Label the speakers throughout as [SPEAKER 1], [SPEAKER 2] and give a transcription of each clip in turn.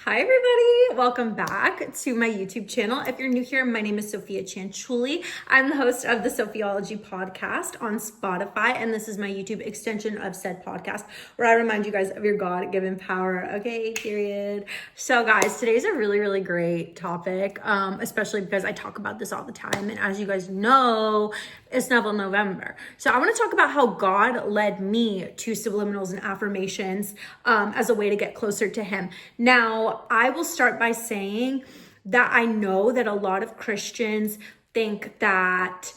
[SPEAKER 1] Hi everybody, welcome back to my YouTube channel. If you're new here, my name is Sophia Chanchuli. I'm the host of the Sophiology podcast on Spotify, and this is my YouTube extension of said podcast where I remind you guys of your God-given power. Okay, period. So guys, today's a really great topic, especially because I talk about this all the time, and as you guys know, it's November. So I want to talk about how God led me to subliminals and affirmations as a way to get closer to Him. Now, I will start by saying that I know that a lot of Christians think that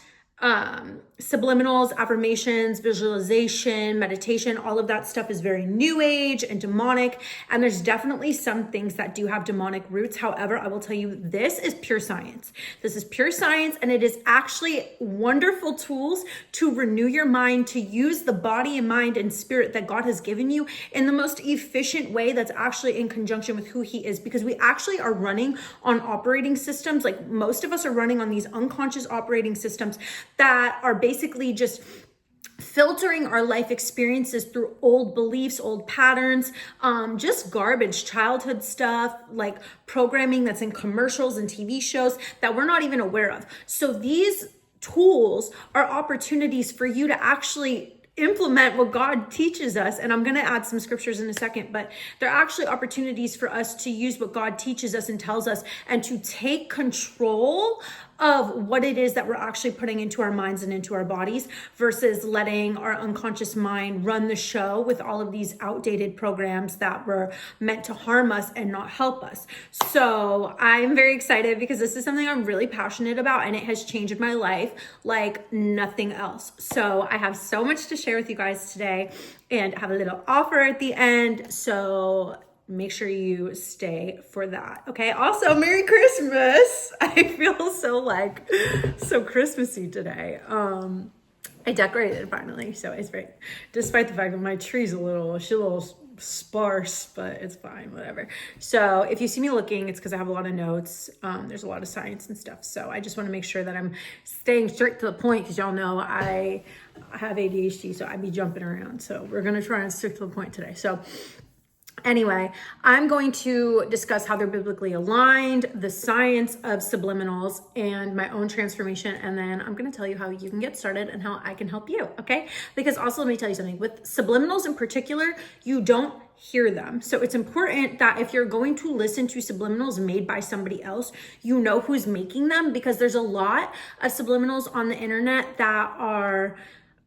[SPEAKER 1] subliminals, affirmations, visualization, meditation, all of that stuff is very new age and demonic. And there's definitely some things that do have demonic roots. However, I will tell you, this is pure science. This is pure science, and it is actually wonderful tools to renew your mind, to use the body and mind and spirit that God has given you in the most efficient way that's actually in conjunction with who He is. Because we actually are running on operating systems, like most of us are running on these unconscious operating systems that are basically just filtering our life experiences through old beliefs, old patterns, just garbage, childhood stuff, like programming that's in commercials and TV shows that we're not even aware of. So these tools are opportunities for you to actually implement what God teaches us. And I'm going to add some scriptures in a second, but they're actually opportunities for us to use what God teaches us and tells us and to take control of what it is that we're actually putting into our minds and into our bodies versus letting our unconscious mind run the show with all of these outdated programs that were meant to harm us and not help us. So I'm very excited because this is something I'm really passionate about, and it has changed my life like nothing else. So I have so much to share with you guys today, and I have a little offer at the end. So make sure you stay for that. Okay. Also, Merry Christmas. I feel so Christmassy today. I decorated finally, so it's great. Despite the fact that my tree's a little sparse, but it's fine, whatever. So if you see me looking, it's because I have a lot of notes. There's a lot of science and stuff. So I just want to make sure that I'm staying straight to the point, because y'all know I have ADHD, so I be jumping around. So we're going to try and stick to the point today. So anyway, I'm going to discuss how they're biblically aligned, the science of subliminals, and my own transformation. And then I'm going to tell you how you can get started and how I can help you. Okay. Because also, let me tell you something with subliminals in particular, you don't hear them. So it's important that if you're going to listen to subliminals made by somebody else, you know who's making them, because there's a lot of subliminals on the internet that are,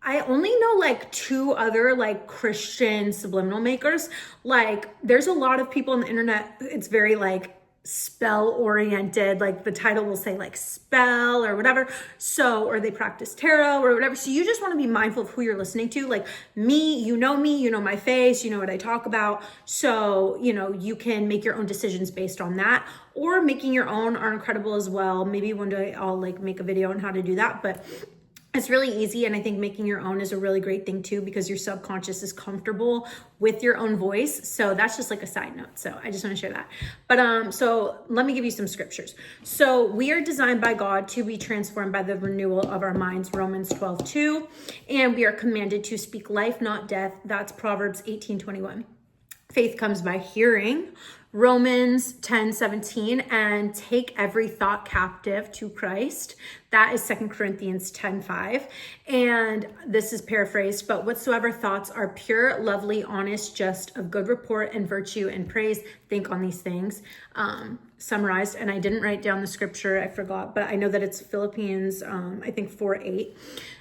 [SPEAKER 1] I only know like 2 other like Christian subliminal makers. Like there's a lot of people on the internet. It's very like spell oriented. Like the title will say like spell or whatever. So, or they practice tarot or whatever. So you just want to be mindful of who you're listening to. Like me, you know my face, you know what I talk about. So, you can make your own decisions based on that, or making your own are incredible as well. Maybe one day I'll like make a video on how to do that, but it's really easy. And I think making your own is a really great thing too, because your subconscious is comfortable with your own voice. So that's just like a side note. So I just want to share that. But so let me give you some scriptures. So we are designed by God to be transformed by the renewal of our minds, Romans 12:2. And we are commanded to speak life, not death. That's Proverbs 18:21. Faith comes by hearing, Romans 10:17, and take every thought captive to Christ. That is 2 Corinthians 10:5. And this is paraphrased, but whatsoever thoughts are pure, lovely, honest, just, of good report and virtue and praise, think on these things. Summarized, and I didn't write down the scripture, I forgot, but I know that it's Philippians, I think 4:8.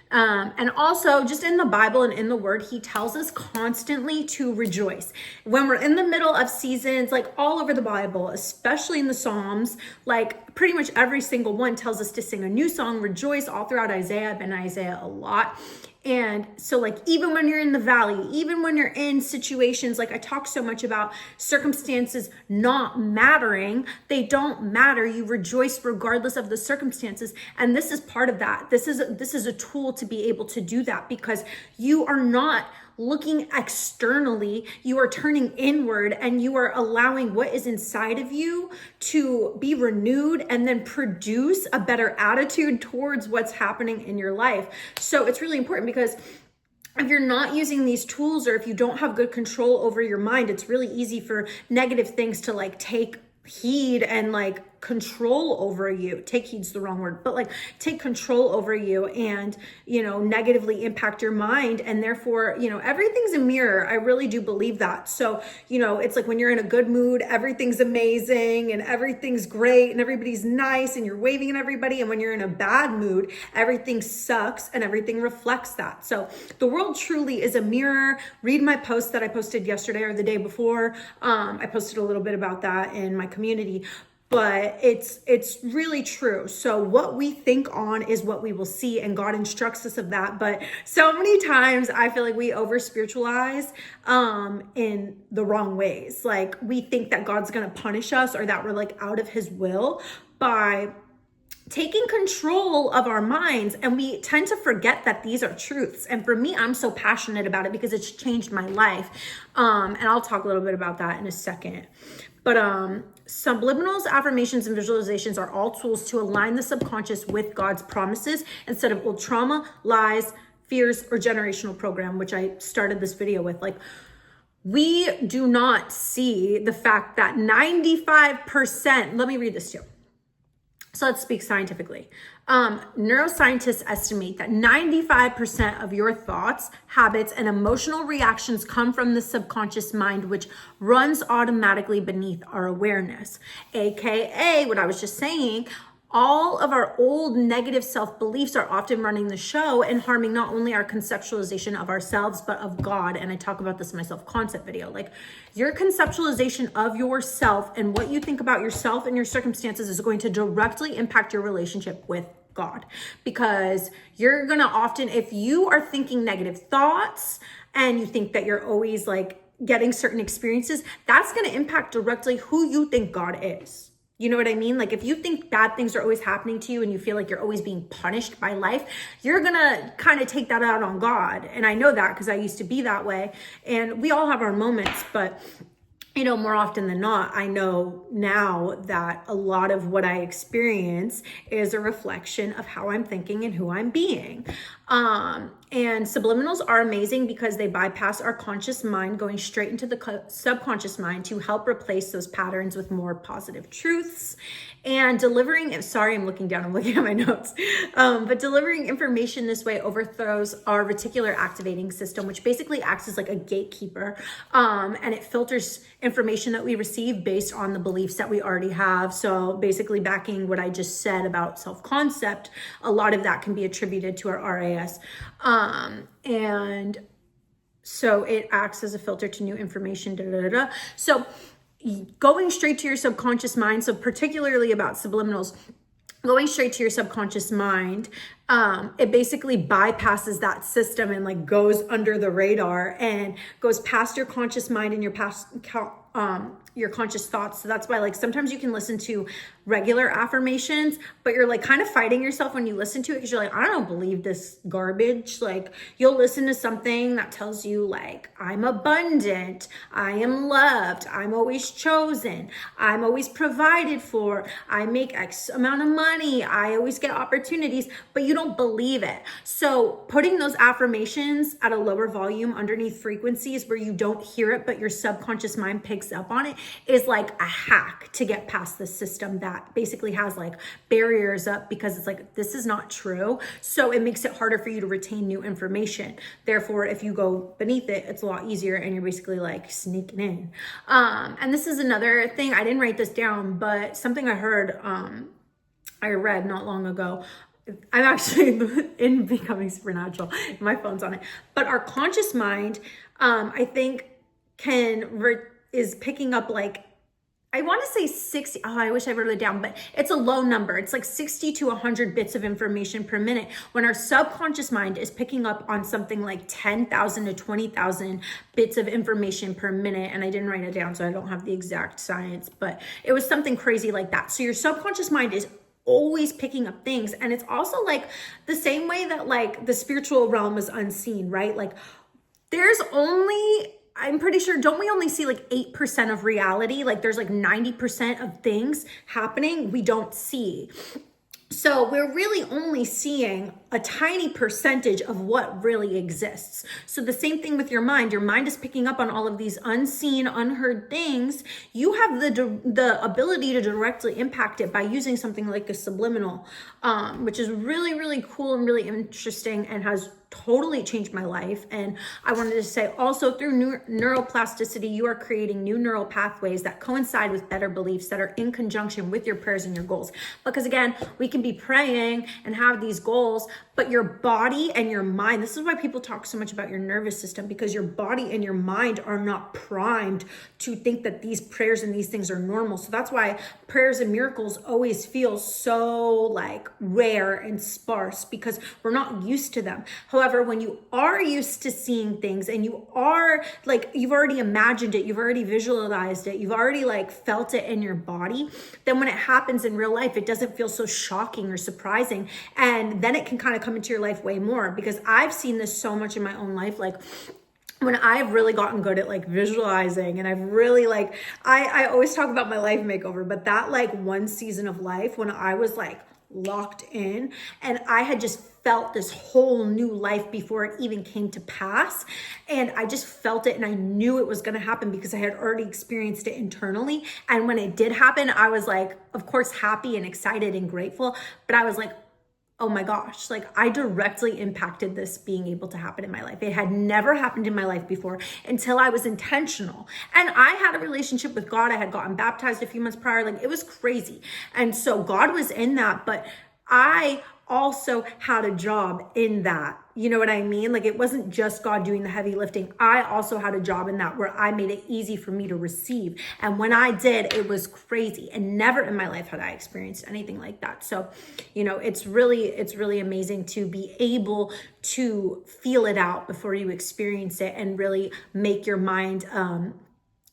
[SPEAKER 1] And also just in the Bible and in the Word, He tells us constantly to rejoice. When we're in the middle of seasons, like all over the Bible, especially in the Psalms, like pretty much every single one tells us to sing a new song, rejoice, all throughout Isaiah. I've been in Isaiah a lot. And so like, even when you're in the valley, even when you're in situations, like I talk so much about circumstances not mattering, they don't matter. You rejoice regardless of the circumstances. And this is part of that. This is a tool to be able to do that, because you are not looking externally, you are turning inward, and you are allowing what is inside of you to be renewed and then produce a better attitude towards what's happening in your life. So it's really important, because if you're not using these tools, or if you don't have good control over your mind, it's really easy for negative things to like take heed and like control over you. Take heed's the wrong word, but like take control over you and, you know, negatively impact your mind. And therefore, you know, everything's a mirror. I really do believe that. So, you know, it's like when you're in a good mood, everything's amazing and everything's great and everybody's nice and you're waving at everybody. And when you're in a bad mood, everything sucks and everything reflects that. So the world truly is a mirror. Read my post that I posted yesterday or the day before. I posted a little bit about that in my community. But it's really true. So what we think on is what we will see, and God instructs us of that. But so many times I feel like we over spiritualize in the wrong ways. Like we think that God's gonna punish us or that we're like out of his will by taking control of our minds, and we tend to forget that these are truths. And for me, I'm so passionate about it because it's changed my life. And I'll talk a little bit about that in a second. But subliminals, affirmations, and visualizations are all tools to align the subconscious with God's promises instead of old trauma, lies, fears, or generational program, which I started this video with. Like, we do not see the fact that 95%, let me read this too. So let's speak scientifically. Neuroscientists estimate that 95% of your thoughts, habits, and emotional reactions come from the subconscious mind, which runs automatically beneath our awareness. AKA, what I was just saying, all of our old negative self-beliefs are often running the show and harming not only our conceptualization of ourselves, but of God. And I talk about this in my self-concept video. Like, your conceptualization of yourself and what you think about yourself and your circumstances is going to directly impact your relationship with God. Because you're going to often, if you are thinking negative thoughts and you think that you're always like getting certain experiences, that's going to impact directly who you think God is. You know what I mean? Like, if you think bad things are always happening to you and you feel like you're always being punished by life, you're gonna kind of take that out on God. And I know that because I used to be that way. And we all have our moments, but you know, more often than not, I know now that a lot of what I experience is a reflection of how I'm thinking and who I'm being. And subliminals are amazing because they bypass our conscious mind, going straight into the subconscious mind to help replace those patterns with more positive truths. And delivering, sorry, I'm looking down, I'm looking at my notes. But delivering information this way overthrows our reticular activating system, which basically acts as like a gatekeeper. And it filters information that we receive based on the beliefs that we already have. So basically backing what I just said about self-concept, a lot of that can be attributed to our RAS. And so it acts as a filter to new information. So going straight to your subconscious mind, so particularly about subliminals, going straight to your subconscious mind, it basically bypasses that system and like goes under the radar and goes past your conscious mind and your conscious thoughts. So that's why like sometimes you can listen to regular affirmations, but you're like kind of fighting yourself when you listen to it because you're like, I don't believe this garbage. Like, you'll listen to something that tells you like, I'm abundant, I am loved, I'm always chosen, I'm always provided for, I make X amount of money, I always get opportunities, but you don't believe it. So putting those affirmations at a lower volume underneath frequencies where you don't hear it, but your subconscious mind picks up on it, is like a hack to get past the system that basically has like barriers up, because it's like, this is not true. So it makes it harder for you to retain new information. Therefore, if you go beneath it, it's a lot easier and you're basically like sneaking in. And this is another thing, I didn't write this down, but something I heard, I read not long ago. I'm actually in Becoming Supernatural. My phone's on it. But our conscious mind, I think is picking up like, I want to say 60, I wish I wrote it down, but it's a low number. It's like 60 to 100 bits of information per minute, when our subconscious mind is picking up on something like 10,000 to 20,000 bits of information per minute. And I didn't write it down, so I don't have the exact science, but it was something crazy like that. So your subconscious mind is always picking up things. And it's also like the same way that like the spiritual realm is unseen, right? Like there's only, I'm pretty sure, don't we only see like 8% of reality? Like there's like 90% of things happening we don't see. So we're really only seeing a tiny percentage of what really exists. So the same thing with your mind. Your mind is picking up on all of these unseen, unheard things. You have the ability to directly impact it by using something like a subliminal, which is really, really cool and really interesting and has totally changed my life. And I wanted to say also through neuroplasticity, you are creating new neural pathways that coincide with better beliefs that are in conjunction with your prayers and your goals. Because again, we can be praying and have these goals, but your body and your mind, this is why people talk so much about your nervous system, because your body and your mind are not primed to think that these prayers and these things are normal. So that's why prayers and miracles always feel so like rare and sparse, because we're not used to them. However, when you are used to seeing things and you are like, you've already imagined it, you've already visualized it, you've already like felt it in your body, then when it happens in real life, it doesn't feel so shocking or surprising. And then it can kind of come into your life way more, because I've seen this so much in my own life. Like when I've really gotten good at like visualizing, and I've really like, I always talk about my life makeover, but that like one season of life when I was like locked in and I had just felt this whole new life before it even came to pass. And I just felt it and I knew it was going to happen because I had already experienced it internally. And when it did happen, I was like, of course, happy and excited and grateful, but I was like, oh my gosh, like I directly impacted this being able to happen in my life. It had never happened in my life before until I was intentional. And I had a relationship with God. I had gotten baptized a few months prior. Like it was crazy. And so God was in that, but I also had a job in that. You know what I mean? Like it wasn't just God doing the heavy lifting. I also had a job in that where I made it easy for me to receive. And when I did, it was crazy. And never in my life had I experienced anything like that. So, you know, it's really amazing to be able to feel it out before you experience it and really make your mind,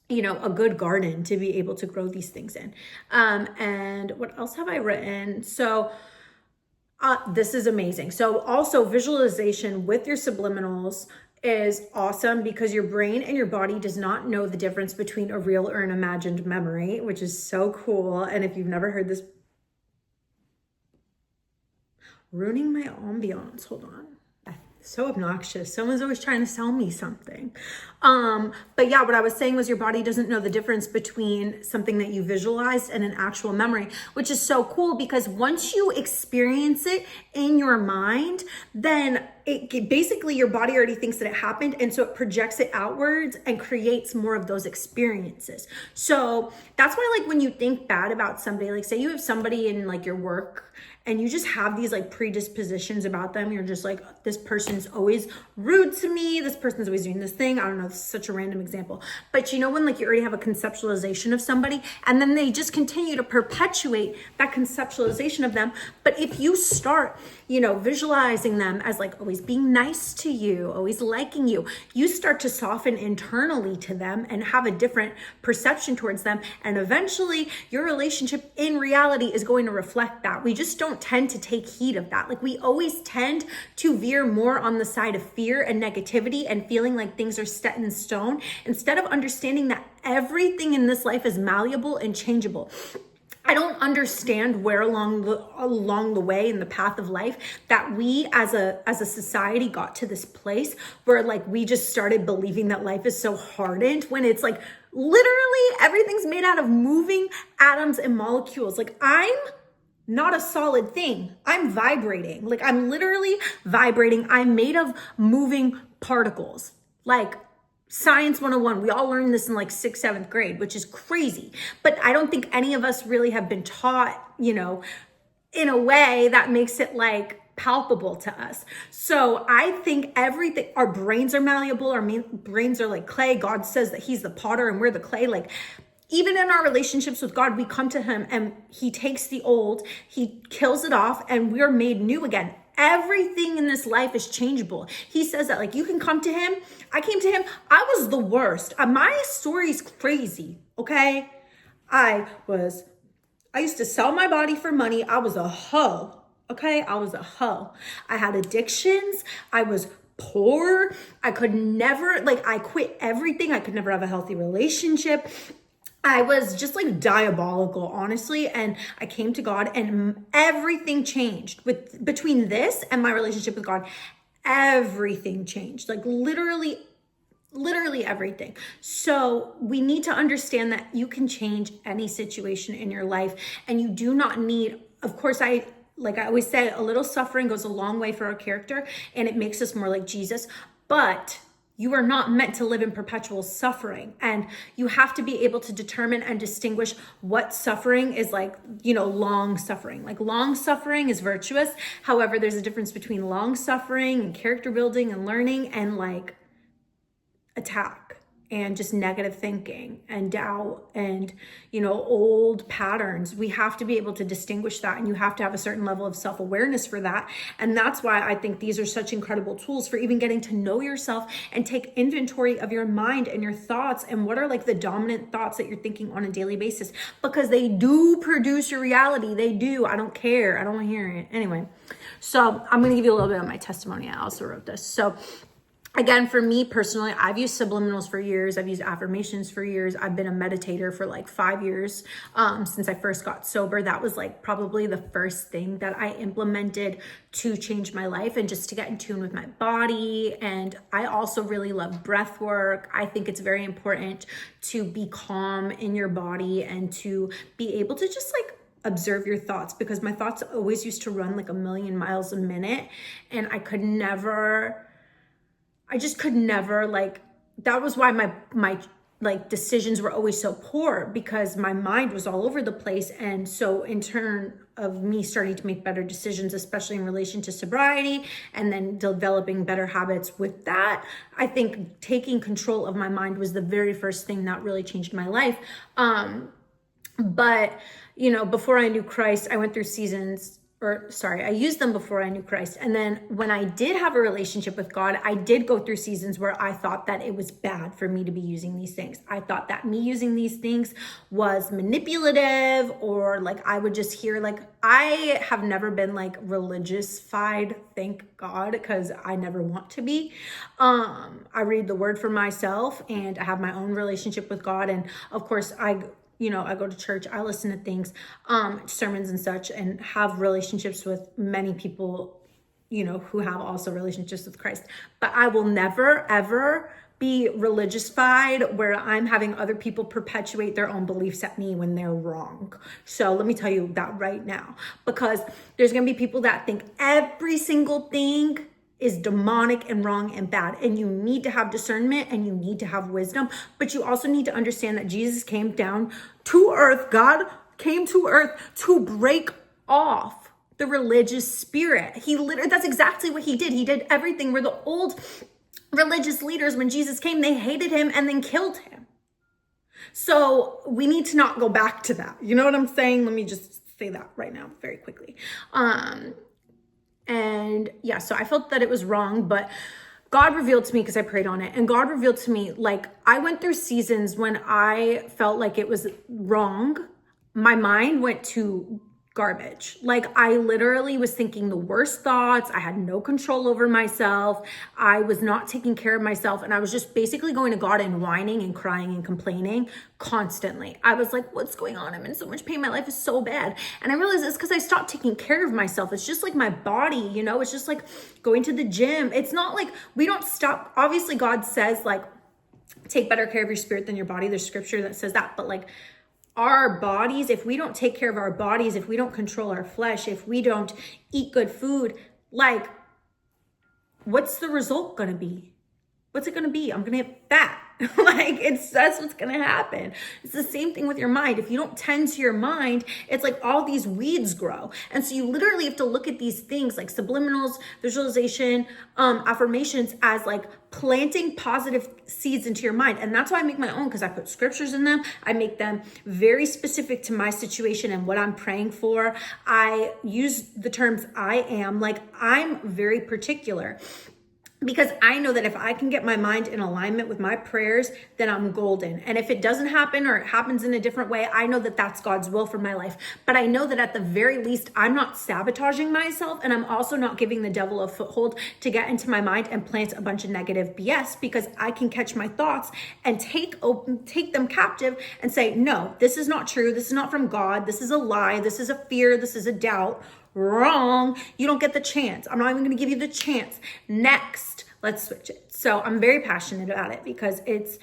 [SPEAKER 1] you know, a good garden to be able to grow these things in. And what else have I written? So, this is amazing. So also visualization with your subliminals is awesome because your brain and your body does not know the difference between a real or an imagined memory, which is so cool. And if you've never heard this, ruining my ambiance, hold on. So obnoxious. Someone's always trying to sell me something. But yeah, what I was saying was your body doesn't know the difference between something that you visualized and an actual memory, which is so cool because once you experience it in your mind, then it basically your body already thinks that it happened. And so it projects it outwards and creates more of those experiences. So that's why like when you think bad about somebody, like say you have somebody in like your work and you just have these like predispositions about them. You're just like, this person's always rude to me. This person's always doing this thing. I don't know, this is such a random example. But you know when like you already have a conceptualization of somebody and then they just continue to perpetuate that conceptualization of them. But if you start, you know, visualizing them as like always being nice to you, always liking you, you start to soften internally to them and have a different perception towards them. And eventually your relationship in reality is going to reflect that. We just don't tend to take heed of that. Like we always tend to veer more on the side of fear and negativity and feeling like things are set in stone instead of understanding that everything in this life is malleable and changeable. I don't understand where along the way in the path of life that we as a society got to this place where like we just started believing that life is so hardened when it's like literally everything's made out of moving atoms and molecules. Like I'm not a solid thing. I'm vibrating. Like I'm literally vibrating. I'm made of moving particles. Like Science 101, we all learned this in like 6th, 7th grade, which is crazy. But I don't think any of us really have been taught, you know, in a way that makes it like palpable to us. So I think everything, our brains are malleable, our brains are like clay. God says that he's the potter and we're the clay. Like even in our relationships with God, we come to him and he takes the old, he kills it off and we're made new again. Everything in this life is changeable. He says that like you can come to him. I came to him. I was the worst. My story's crazy. Okay. I used to sell my body for money. I was a hoe. Okay. I was a hoe. I had addictions. I was poor. I could never, like I quit everything. I could never have a healthy relationship. I was just like diabolical, honestly. And I came to God and everything changed between this and my relationship with God. Everything changed, like literally everything. So we need to understand that you can change any situation in your life, and you do not need, of course, like I always say, a little suffering goes a long way for our character and it makes us more like Jesus, but you are not meant to live in perpetual suffering. And you have to be able to determine and distinguish what suffering is, like, long suffering. Like, long suffering is virtuous. However, there's a difference between long suffering and character building and learning and like attack and just negative thinking and doubt and, old patterns. We have to be able to distinguish that, and you have to have a certain level of self-awareness for that. And that's why I think these are such incredible tools for even getting to know yourself and take inventory of your mind and your thoughts and what are like the dominant thoughts that you're thinking on a daily basis, because they do produce your reality. They do. I don't care. I don't want to hear it. Anyway, so I'm going to give you a little bit of my testimony. I also wrote this. So again, for me personally, I've used Subliminals for years. I've used Affirmations for years. I've been a meditator for like 5 years since I first got sober. That was like probably the first thing that I implemented to change my life and just to get in tune with my body. And I also really love breath work. I think it's very important to be calm in your body and to be able to just like observe your thoughts, because my thoughts always used to run like 1,000,000 miles a minute, and I just could never, like, that was why my like decisions were always so poor, because my mind was all over the place. And so in turn of me starting to make better decisions, especially in relation to sobriety and then developing better habits with that, I think taking control of my mind was the very first thing that really changed my life. But before I knew Christ, I went through seasons, I used them before I knew Christ. And then when I did have a relationship with God, I did go through seasons where I thought that it was bad for me to be using these things. I thought that me using these things was manipulative, or like I would just hear, like, I have never been like religious-fied, thank God, because I never want to be. I read the word for myself and I have my own relationship with God. And of course, I go to church, I listen to things, sermons and such, and have relationships with many people, who have also relationships with Christ. But I will never, ever be religious-fied where I'm having other people perpetuate their own beliefs at me when they're wrong. So let me tell you that right now, because there's going to be people that think every single thing is demonic and wrong and bad. And you need to have discernment and you need to have wisdom, but you also need to understand that Jesus came down to earth. God came to earth to break off the religious spirit. That's exactly what he did. He did everything where the old religious leaders, when Jesus came, they hated him and then killed him. So we need to not go back to that. You know what I'm saying? Let me just say that right now very quickly. And yeah, so I felt that it was wrong, but God revealed to me, because I prayed on it, and God revealed to me, like, I went through seasons when I felt like it was wrong. My mind went to garbage. Like, I literally was thinking the worst thoughts. I had no control over myself. I was not taking care of myself. And I was just basically going to God and whining and crying and complaining constantly. I was like, what's going on? I'm in so much pain. My life is so bad. And I realized it's because I stopped taking care of myself. It's just like my body, it's just like going to the gym. It's not like we don't stop. Obviously, God says, like, take better care of your spirit than your body. There's scripture that says that. But like, our bodies, if we don't take care of our bodies, if we don't control our flesh, if we don't eat good food, like, what's the result going to be? What's it going to be? I'm going to get fat. Like, that's what's going to happen. It's the same thing with your mind. If you don't tend to your mind, it's like all these weeds grow. And so you literally have to look at these things like subliminals, visualization, affirmations as like planting positive seeds into your mind. And that's why I make my own, because I put scriptures in them. I make them very specific to my situation and what I'm praying for. I use the terms I am, like, I'm very particular. because I know that if I can get my mind in alignment with my prayers, then I'm golden. And if it doesn't happen or it happens in a different way, I know that that's God's will for my life. But I know that at the very least, I'm not sabotaging myself, and I'm also not giving the devil a foothold to get into my mind and plant a bunch of negative BS, because I can catch my thoughts and take them captive and say, no, this is not true. This is not from God. This is a lie. This is a fear. This is a doubt. Wrong. You don't get the chance. I'm not even going to give you the chance. Next, let's switch it. So I'm very passionate about it because it's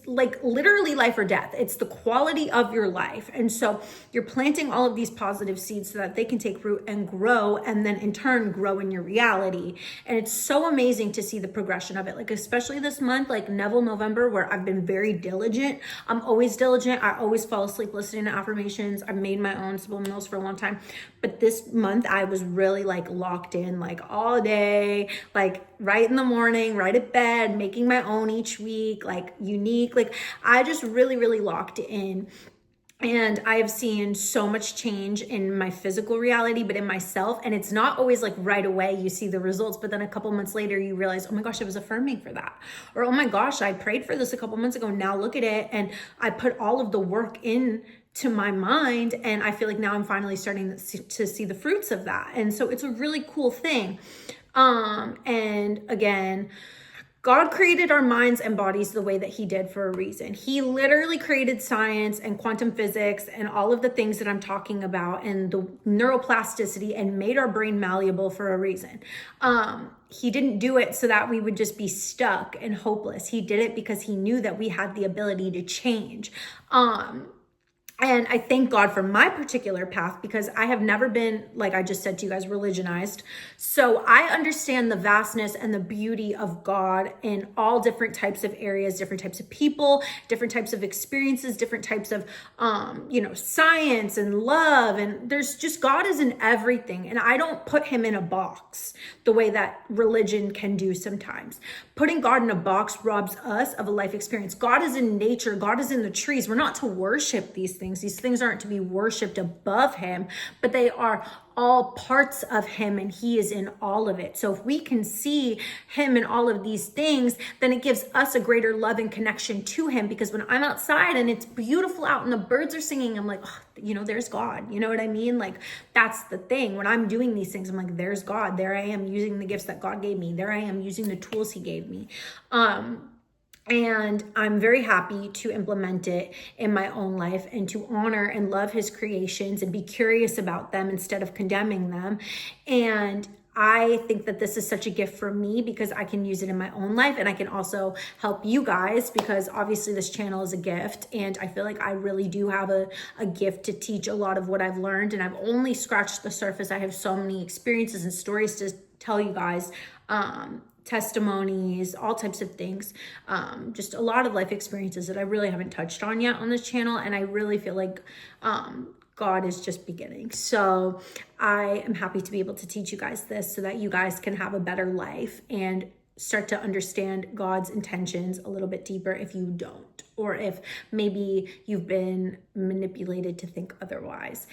[SPEAKER 1] like literally life or death. It's the quality of your life. And so you're planting all of these positive seeds so that they can take root and grow, and then in turn grow in your reality. And it's so amazing to see the progression of it. Like, especially this month, like November, where I've been very diligent. I'm always diligent. I always fall asleep listening to affirmations. I've made my own subliminals for a long time. But this month I was really like locked in, like all day, like right in the morning, right at bed, making my own each week, like unique. Like I just really locked in. And I've seen so much change in my physical reality, but in myself. And it's not always like right away you see the results, but then a couple months later you realize, oh my gosh, I was affirming for that. Or, oh my gosh, I prayed for this a couple months ago. Now look at it. And I put all of the work in to my mind. And I feel like now I'm finally starting to see the fruits of that. And so it's a really cool thing. And again, God created our minds and bodies the way that he did for a reason. He literally created science and quantum physics and all of the things that I'm talking about and the neuroplasticity, and made our brain malleable for a reason. He didn't do it so that we would just be stuck and hopeless. He did it because he knew that we had the ability to change. And I thank God for my particular path, because I have never been, like I just said to you guys, religionized. So I understand the vastness and the beauty of God in all different types of areas, different types of people, different types of experiences, different types of, science and love. And there's just, God is in everything. And I don't put him in a box the way that religion can do sometimes. Putting God in a box robs us of a life experience. God is in nature. God is in the trees. We're not to worship these things. These things aren't to be worshiped above him, but they are all parts of him, and he is in all of it. So if we can see him in all of these things, then it gives us a greater love and connection to him. Because when I'm outside and it's beautiful out and the birds are singing, I'm like, oh, there's God. You know what I mean? Like, that's the thing. When I'm doing these things, I'm like, there's God. There I am using the gifts that God gave me. There I am using the tools he gave me. And I'm very happy to implement it in my own life and to honor and love his creations and be curious about them instead of condemning them. And I think that this is such a gift for me because I can use it in my own life, and I can also help you guys, because obviously this channel is a gift, and I feel like I really do have a gift to teach a lot of what I've learned, and I've only scratched the surface. I have so many experiences and stories to tell you guys, testimonies, all types of things, just a lot of life experiences that I really haven't touched on yet on this channel. And I really feel like God is just beginning. So I am happy to be able to teach you guys this so that you guys can have a better life and start to understand God's intentions a little bit deeper if you don't, or if maybe you've been manipulated to think otherwise,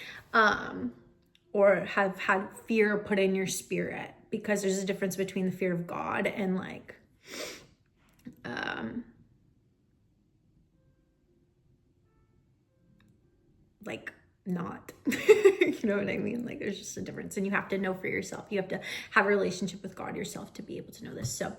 [SPEAKER 1] or have had fear put in your spirit. Because there's a difference between the fear of God and not, you know what I mean? Like, there's just a difference, and you have to know for yourself. You have to have a relationship with God yourself to be able to know this. So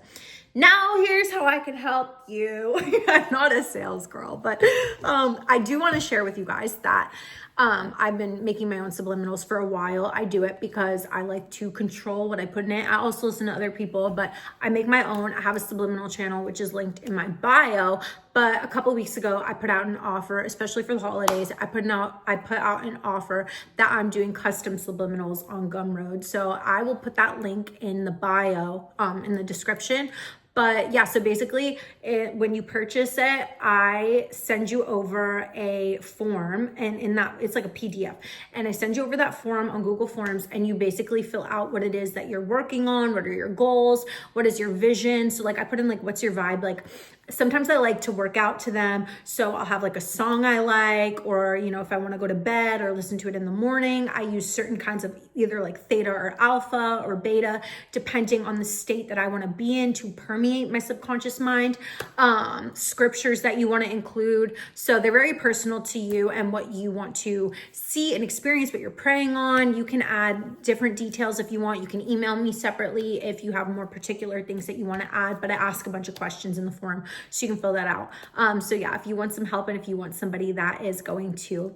[SPEAKER 1] now here's how I can help you. I'm not a sales girl, but I do want to share with you guys that I've been making my own subliminals for a while. I do it because I like to control what I put in it. I also listen to other people, but I make my own. I have a subliminal channel, which is linked in my bio. But a couple weeks ago, I put out an offer, especially for the holidays. I put out an offer that I'm doing custom subliminals on Gumroad. So I will put that link in the bio, in the description. But yeah, so basically when you purchase it, I send you over a form, and in that, it's like a PDF. And I send you over that form on Google Forms, and you basically fill out what it is that you're working on, what are your goals, what is your vision. So like I put in like, what's your vibe? Like Sometimes I like to work out to them. So I'll have like a song I like, or, if I want to go to bed or listen to it in the morning, I use certain kinds of either like theta or alpha or beta, depending on the state that I want to be in to permeate my subconscious mind. Scriptures that you want to include. So they're very personal to you and what you want to see and experience, what you're praying on. You can add different details if you want. You can email me separately if you have more particular things that you want to add, but I ask a bunch of questions in the form, so you can fill that out. So yeah, if you want some help and if you want somebody that is going to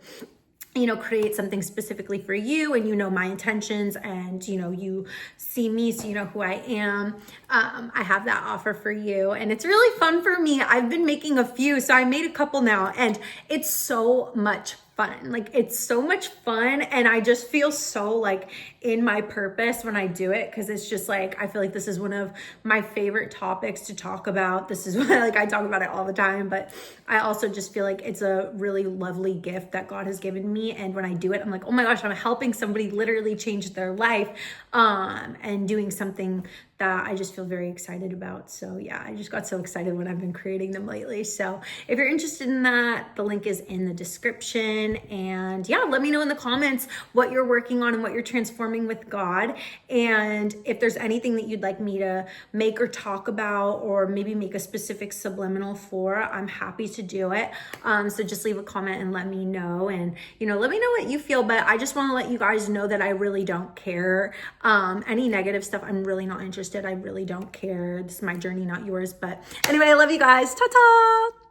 [SPEAKER 1] create something specifically for you, and my intentions, and you see me, so you know who I am, I have that offer for you, and it's really fun for me. I've been making a few, so I made a couple now, and it's so much fun. Like, it's so much fun, and I just feel so like in my purpose when I do it, because it's just like, I feel like this is one of my favorite topics to talk about. This is why I talk about it all the time, but I also just feel like it's a really lovely gift that God has given me, and when I do it, I'm like, oh my gosh, I'm helping somebody literally change their life, and doing something that I just feel very excited about. So yeah, I just got so excited when I've been creating them lately. So if you're interested in that, the link is in the description. And yeah, let me know in the comments what you're working on and what you're transforming with God. And if there's anything that you'd like me to make or talk about, or maybe make a specific subliminal for, I'm happy to do it. So just leave a comment and let me know. And, let me know what you feel. But I just want to let you guys know that I really don't care. Any negative stuff, I'm really not interested. I really don't care. This is my journey, not yours. But anyway, I love you guys. Ta-ta!